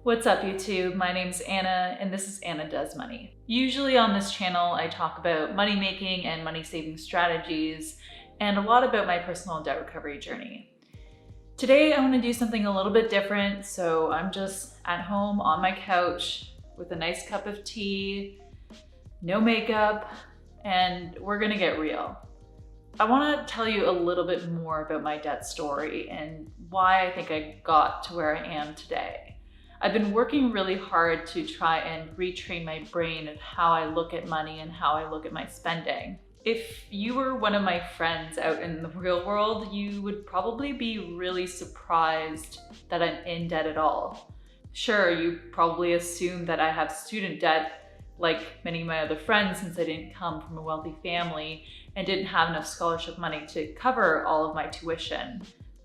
What's up YouTube? My name's Anna and this is Anna Does Money. Usually on this channel I talk about money making and money saving strategies and a lot about my personal debt recovery journey. Today I want to do something a little bit different, so I'm just at home on my couch with a nice cup of tea, no makeup, and we're gonna get real. I want to tell you a little bit more about my debt story and why I think I got to where I am today. I've been working really hard to try and retrain my brain of how I look at money and how I look at my spending. If you were one of my friends out in the real world, you would probably be really surprised that I'm in debt at all. Sure, you probably assume that I have student debt like many of my other friends since I didn't come from a wealthy family and didn't have enough scholarship money to cover all of my tuition.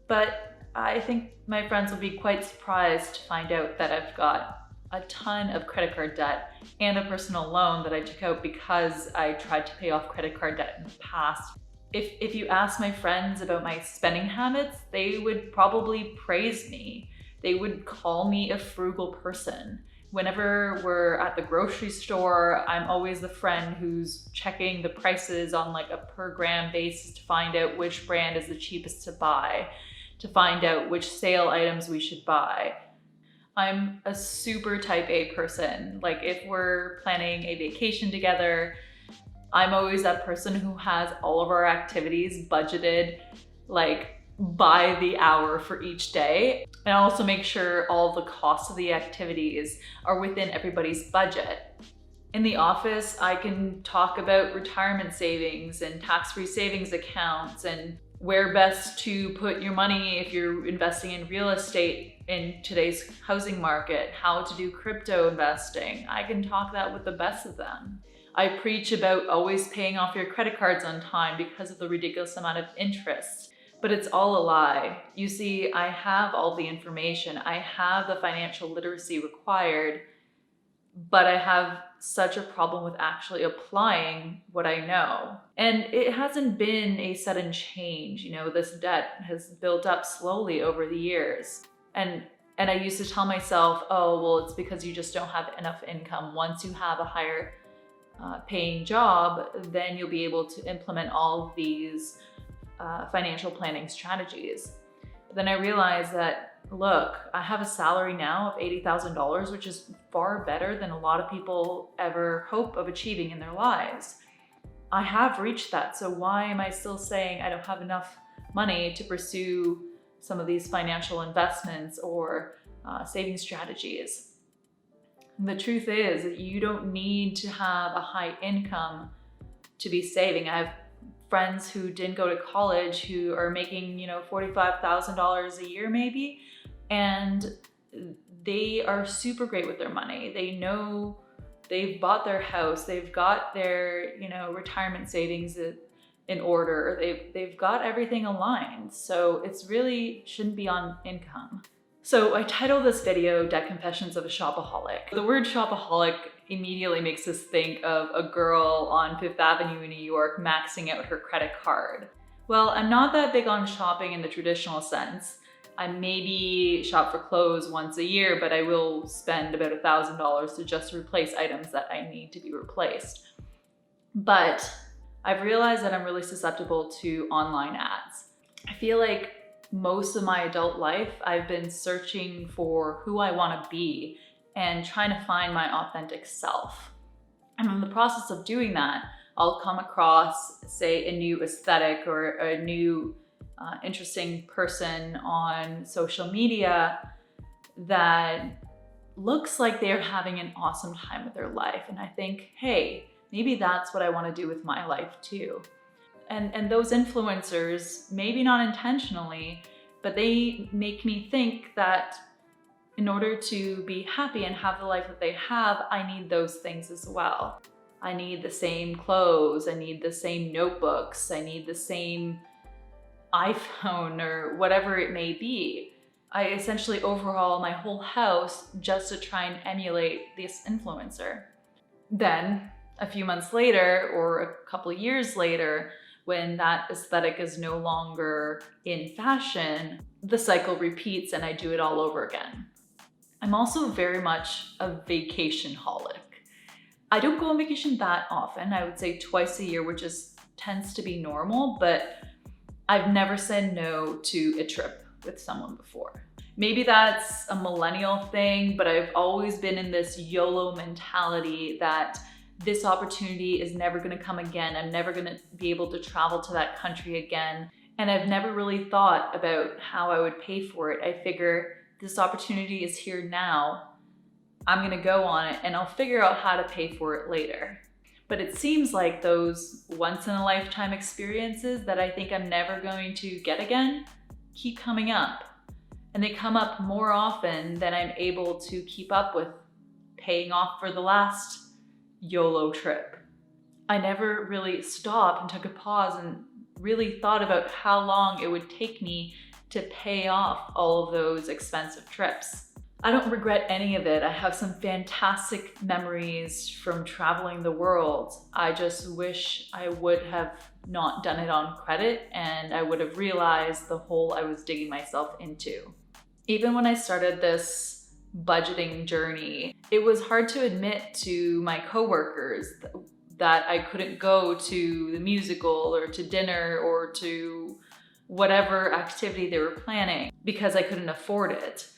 But I think my friends will be quite surprised to find out that I've got a ton of credit card debt and a personal loan that I took out because I tried to pay off credit card debt in the past. If you ask my friends about my spending habits, they would probably praise me. They would call me a frugal person. Whenever we're at the grocery store, I'm always the friend who's checking the prices on like a per gram basis to find out which brand is the cheapest to buy, to find out which sale items we should buy. I'm a super type A person. Like if we're planning a vacation together, I'm always that person who has all of our activities budgeted like by the hour for each day. And I also make sure all the costs of the activities are within everybody's budget. In the office, I can talk about retirement savings and tax-free savings accounts and where best to put your money if you're investing in real estate in today's housing market, how to do crypto investing. I can talk that with the best of them. I preach about always paying off your credit cards on time because of the ridiculous amount of interest, but it's all a lie. You see, I have all the information. I have the financial literacy required, but I have such a problem with actually applying what I know. And it hasn't been a sudden change. You know, this debt has built up slowly over the years. And I used to tell myself, oh, well, it's because you just don't have enough income. Once you have a higher paying job, then you'll be able to implement all of these financial planning strategies. But then I realized that, look, I have a salary now of $80,000, which is far better than a lot of people ever hope of achieving in their lives. I have reached that, so why am I still saying I don't have enough money to pursue some of these financial investments or saving strategies? And the truth is that you don't need to have a high income to be saving. I have friends who didn't go to college who are making, $45,000 a year maybe, and they are super great with their money. They know they've bought their house, they've got their, retirement savings in order, they've got everything aligned. So it's really shouldn't be on income. So I titled this video Debt Confessions of a Shopaholic. The word shopaholic immediately makes us think of a girl on Fifth Avenue in New York maxing out her credit card. Well, I'm not that big on shopping in the traditional sense. I maybe shop for clothes once a year, but I will spend about $1,000 to just replace items that I need to be replaced. But I've realized that I'm really susceptible to online ads. I feel like most of my adult life, I've been searching for who I want to be and trying to find my authentic self. And in the process of doing that, I'll come across, say, a new aesthetic or a new interesting person on social media that looks like they're having an awesome time with their life. And I think, hey, maybe that's what I want to do with my life too. And those influencers, maybe not intentionally, but they make me think that in order to be happy and have the life that they have, I need those things as well. I need the same clothes, I need the same notebooks, I need the same iPhone or whatever it may be. I essentially overhaul my whole house just to try and emulate this influencer. Then a few months later or a couple of years later, when that aesthetic is no longer in fashion, the cycle repeats and I do it all over again. I'm also very much a vacation-holic. I don't go on vacation that often. I would say twice a year, which tends to be normal, but I've never said no to a trip with someone before. Maybe that's a millennial thing, but I've always been in this YOLO mentality that this opportunity is never gonna come again. I'm never gonna be able to travel to that country again. And I've never really thought about how I would pay for it. I figure this opportunity is here now. I'm gonna go on it and I'll figure out how to pay for it later. But it seems like those once in a lifetime experiences that I think I'm never going to get again keep coming up. And they come up more often than I'm able to keep up with paying off for the last YOLO trip. I never really stopped and took a pause and really thought about how long it would take me to pay off all of those expensive trips. I don't regret any of it. I have some fantastic memories from traveling the world. I just wish I would have not done it on credit and I would have realized the hole I was digging myself into. Even when I started this budgeting journey, it was hard to admit to my coworkers that I couldn't go to the musical or to dinner or to whatever activity they were planning because I couldn't afford it.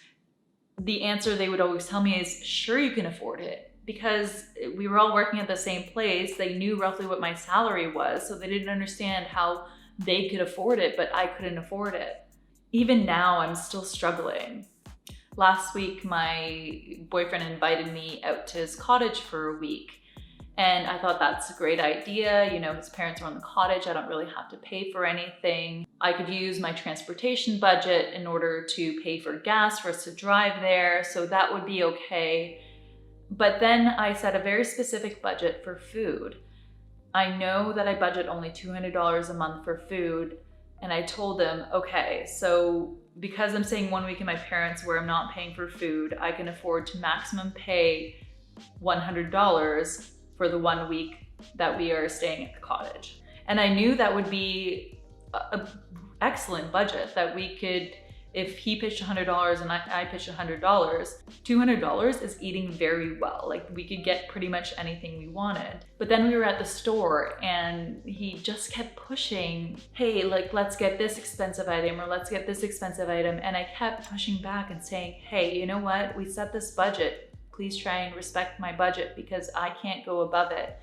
The answer they would always tell me is, sure you can afford it, because we were all working at the same place. They knew roughly what my salary was, so they didn't understand how they could afford it, but I couldn't afford it. Even now, I'm still struggling. Last week, my boyfriend invited me out to his cottage for a week. And I thought that's a great idea. You know, his parents are on the cottage. I don't really have to pay for anything. I could use my transportation budget in order to pay for gas for us to drive there. So that would be okay. But then I set a very specific budget for food. I know that I budget only $200 a month for food. And I told them, okay, so because I'm staying 1 week in my parents where I'm not paying for food, I can afford to maximum pay $100 for the 1 week that we are staying at the cottage. And I knew that would be an excellent budget, that we could, if he pitched $100 and I pitched $100, $200 is eating very well. Like we could get pretty much anything we wanted. But then we were at the store and he just kept pushing, hey, like let's get this expensive item or let's get this expensive item. And I kept pushing back and saying, hey, you know what? We set this budget. Please try and respect my budget because I can't go above it.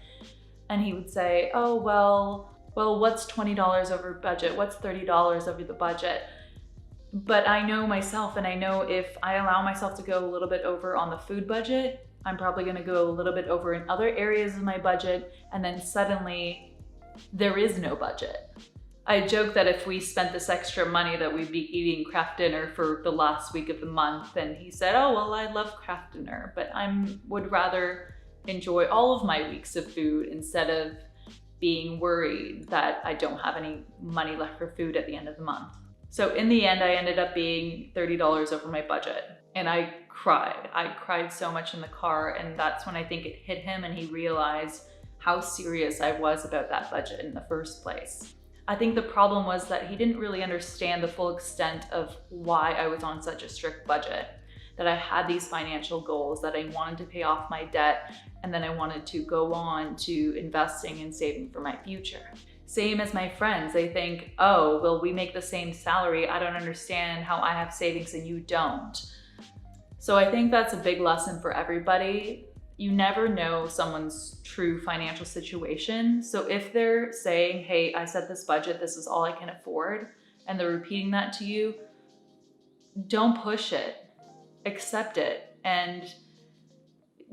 And he would say, oh, well, what's $20 over budget? What's $30 over the budget? But I know myself, and I know if I allow myself to go a little bit over on the food budget, I'm probably gonna go a little bit over in other areas of my budget, and then suddenly there is no budget. I joke that if we spent this extra money that we'd be eating craft dinner for the last week of the month, and he said, oh, well, I love craft dinner, but I would rather enjoy all of my weeks of food instead of being worried that I don't have any money left for food at the end of the month. So in the end, I ended up being $30 over my budget, and I cried. I cried so much in the car, and that's when I think it hit him and he realized how serious I was about that budget in the first place. I think the problem was that he didn't really understand the full extent of why I was on such a strict budget, that I had these financial goals, that I wanted to pay off my debt, and then I wanted to go on to investing and saving for my future. Same as my friends, they think, oh, well, we make the same salary. I don't understand how I have savings and you don't. So I think that's a big lesson for everybody. You never know someone's true financial situation. So if they're saying, hey, I set this budget, this is all I can afford, and they're repeating that to you, don't push it, accept it, and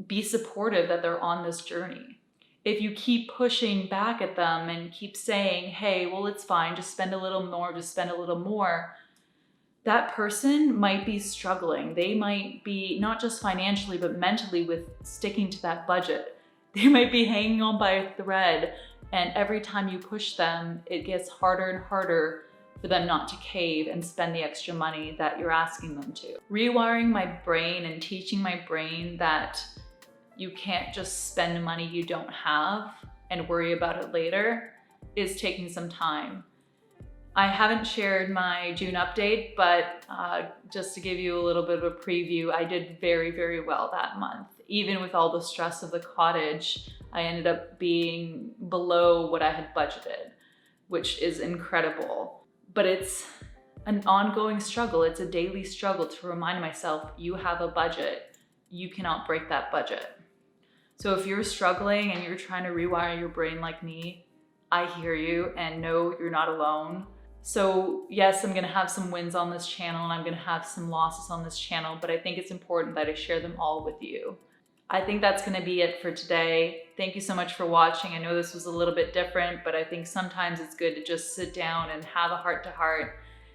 be supportive that they're on this journey. If you keep pushing back at them and keep saying, hey, well, it's fine, just spend a little more, just spend a little more, that person might be struggling. They might be not just financially, but mentally with sticking to that budget. They might be hanging on by a thread, and every time you push them, it gets harder and harder for them not to cave and spend the extra money that you're asking them to. Rewiring my brain and teaching my brain that you can't just spend money you don't have and worry about it later is taking some time. I haven't shared my June update, but just to give you a little bit of a preview, I did very, very well that month. Even with all the stress of the cottage, I ended up being below what I had budgeted, which is incredible. But it's an ongoing struggle. It's a daily struggle to remind myself, you have a budget. You cannot break that budget. So if you're struggling and you're trying to rewire your brain like me, I hear you, and no, you're not alone. So yes, I'm gonna have some wins on this channel and I'm gonna have some losses on this channel, but I think it's important that I share them all with you. I think that's gonna be it for today. Thank you so much for watching. I know this was a little bit different, but I think sometimes it's good to just sit down and have a heart-to-heart.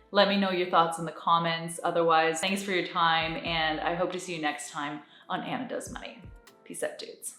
Let me know your thoughts in the comments. Otherwise, thanks for your time, and I hope to see you next time on Anna Does Money. Peace out, dudes.